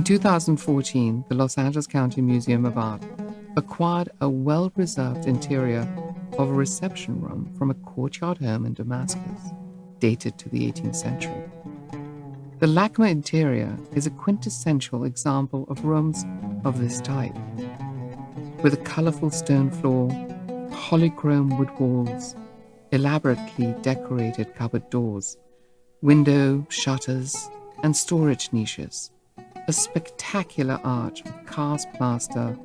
In 2014, the Los Angeles County Museum of Art acquired a well-preserved interior of a reception room from a courtyard home in Damascus, dated to the 18th century. The LACMA interior is a quintessential example of rooms of this type, with a colorful stone floor, polychrome wood walls, elaborately decorated cupboard doors, window shutters, and storage niches. A spectacular arch of cast plaster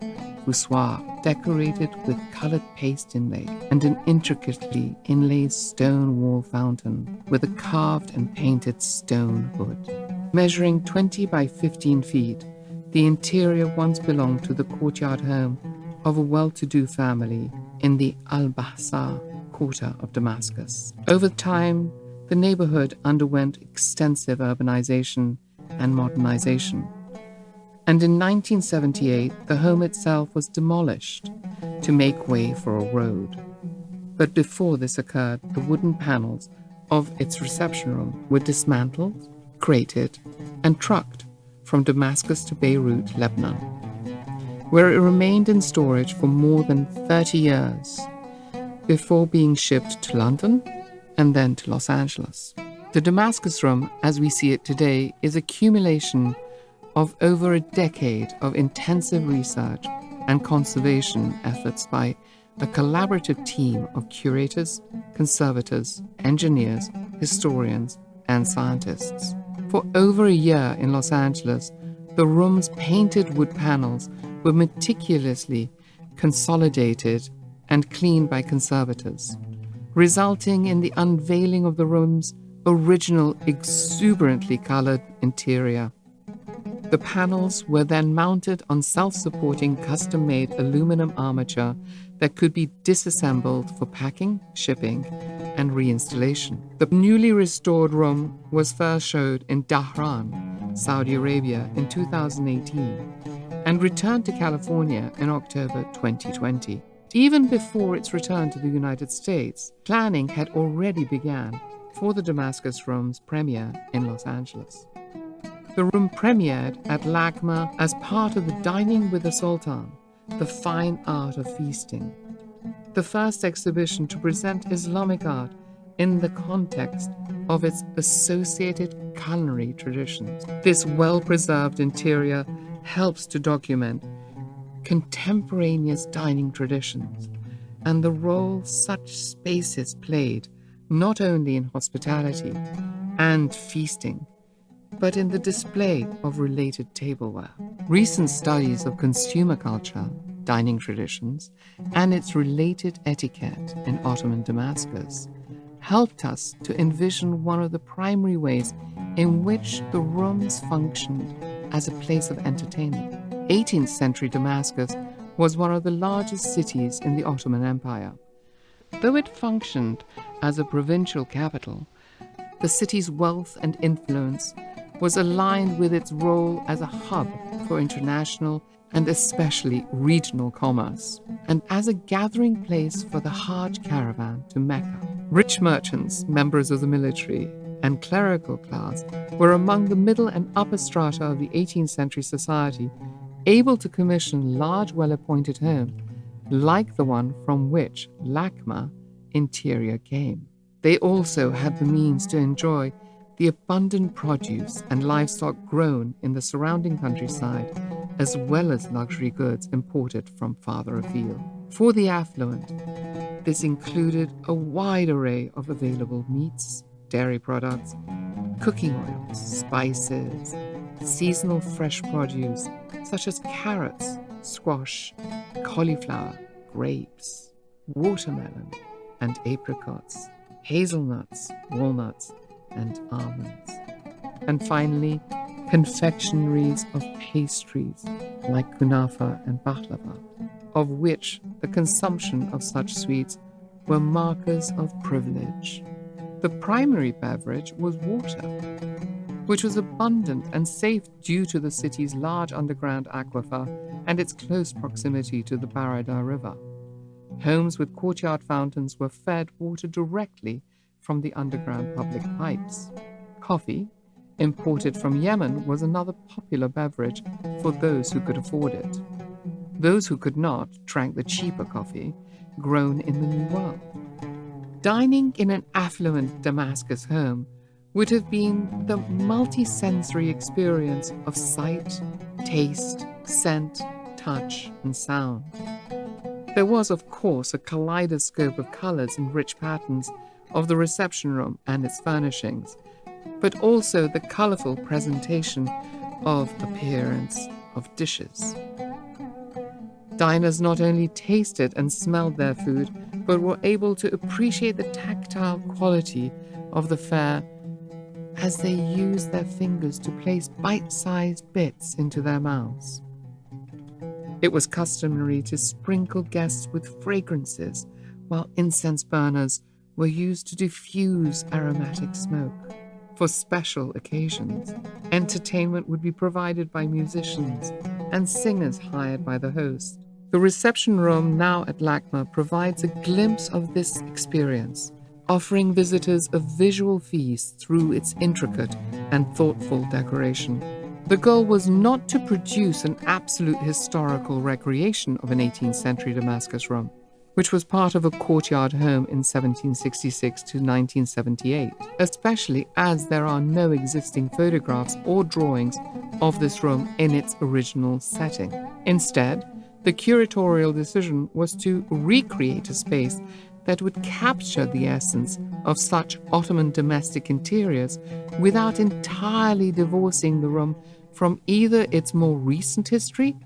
voussoir decorated with colored paste inlay, and an intricately inlaid stone wall fountain with a carved and painted stone hood. Measuring 20 by 15 feet, the interior once belonged to the courtyard home of a well-to-do family in the Al-Bahsa quarter of Damascus. Over time, the neighborhood underwent extensive urbanization and modernization. And in 1978, the home itself was demolished to make way for a road. But before this occurred, the wooden panels of its reception room were dismantled, crated, and trucked from Damascus to Beirut, Lebanon, where it remained in storage for more than 30 years before being shipped to London and then to Los Angeles. The Damascus room, as we see it today, is a accumulation of over a decade of intensive research and conservation efforts by a collaborative team of curators, conservators, engineers, historians, and scientists. For over a year in Los Angeles, the room's painted wood panels were meticulously consolidated and cleaned by conservators, resulting in the unveiling of the room's original exuberantly colored interior. The panels were then mounted on self-supporting custom-made aluminum armature that could be disassembled for packing, shipping, and reinstallation. The newly restored room was first showed in Dhahran, Saudi Arabia in 2018 and returned to California in October 2020. Even before its return to the United States, planning had already begun for the Damascus room's premiere in Los Angeles. The room premiered at LACMA as part of the Dining with the Sultan, the fine art of feasting, the first exhibition to present Islamic art in the context of its associated culinary traditions. This well-preserved interior helps to document contemporaneous dining traditions and the role such spaces played not only in hospitality and feasting, but in the display of related tableware. Recent studies of consumer culture, dining traditions, and its related etiquette in Ottoman Damascus helped us to envision one of the primary ways in which the rooms functioned as a place of entertainment. 18th century Damascus was one of the largest cities in the Ottoman Empire. Though it functioned as a provincial capital, the city's wealth and influence was aligned with its role as a hub for international and especially regional commerce, and as a gathering place for the Hajj caravan to Mecca. Rich merchants, members of the military, and clerical class were among the middle and upper strata of the 18th century society, able to commission large, well-appointed homes like the one from which LACMA interior came. They also had the means to enjoy the abundant produce and livestock grown in the surrounding countryside, as well as luxury goods imported from farther afield. For the affluent, this included a wide array of available meats, dairy products, cooking oils, spices, seasonal fresh produce such as carrots, squash, cauliflower, grapes, watermelon, and apricots, hazelnuts, walnuts, and almonds. And finally, confectionaries of pastries like kunafa and baklava, of which the consumption of such sweets were markers of privilege. The primary beverage was water, which was abundant and safe due to the city's large underground aquifer and its close proximity to the Barada River. Homes with courtyard fountains were fed water directly from the underground public pipes. Coffee, imported from Yemen, was another popular beverage for those who could afford it. Those who could not drank the cheaper coffee grown in the New World. Dining in an affluent Damascus home would have been the multi-sensory experience of sight, taste, scent, touch, and sound. There was, of course, a kaleidoscope of colors and rich patterns of the reception room and its furnishings, but also the colorful presentation of appearance of dishes. Diners not only tasted and smelled their food, but were able to appreciate the tactile quality of the fare as they used their fingers to place bite-sized bits into their mouths. It was customary to sprinkle guests with fragrances, while incense burners were used to diffuse aromatic smoke. For special occasions, entertainment would be provided by musicians and singers hired by the host. The reception room now at LACMA provides a glimpse of this experience, offering visitors a visual feast through its intricate and thoughtful decoration. The goal was not to produce an absolute historical recreation of an 18th century Damascus room, which was part of a courtyard home in 1766 to 1978, especially as there are no existing photographs or drawings of this room in its original setting. Instead, the curatorial decision was to recreate a space that would capture the essence of such Ottoman domestic interiors without entirely divorcing the room from either its more recent history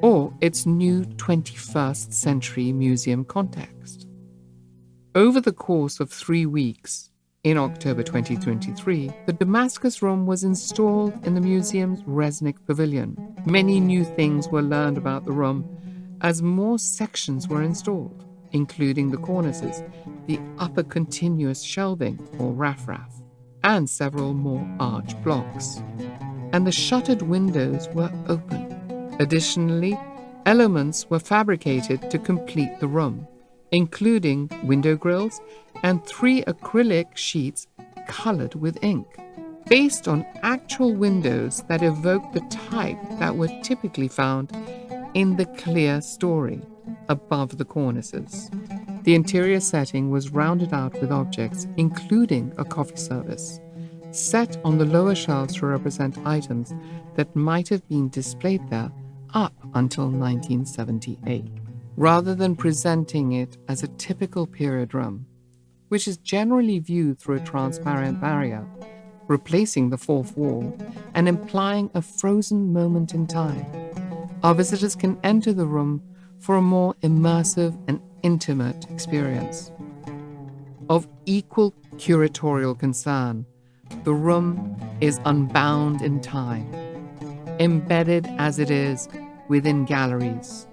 or its new 21st century museum context. Over the course of 3 weeks, in October 2023, the Damascus room was installed in the museum's Resnick Pavilion. Many new things were learned about the room as more sections were installed, including the cornices, the upper continuous shelving, or raff-raff, and several more arch blocks. And the shuttered windows were open. Additionally, elements were fabricated to complete the room, including window grills and 3 acrylic sheets colored with ink, based on actual windows that evoke the type that were typically found in the clear story above the cornices. The interior setting was rounded out with objects, including a coffee service, set on the lower shelves to represent items that might have been displayed there up until 1978, rather than presenting it as a typical period room, which is generally viewed through a transparent barrier, replacing the fourth wall and implying a frozen moment in time. Our visitors can enter the room for a more immersive and intimate experience. Of equal curatorial concern, the room is unbound in time, embedded as it is within galleries,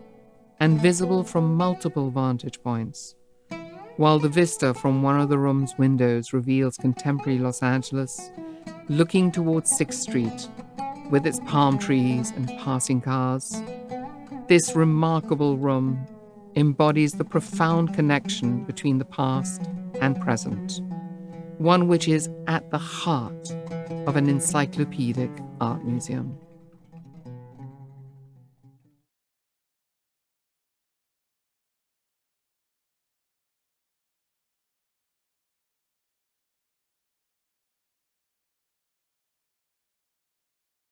and visible from multiple vantage points. While the vista from one of the room's windows reveals contemporary Los Angeles, looking towards 6th Street, with its palm trees and passing cars, this remarkable room embodies the profound connection between the past and present, one which is at the heart of an encyclopedic art museum.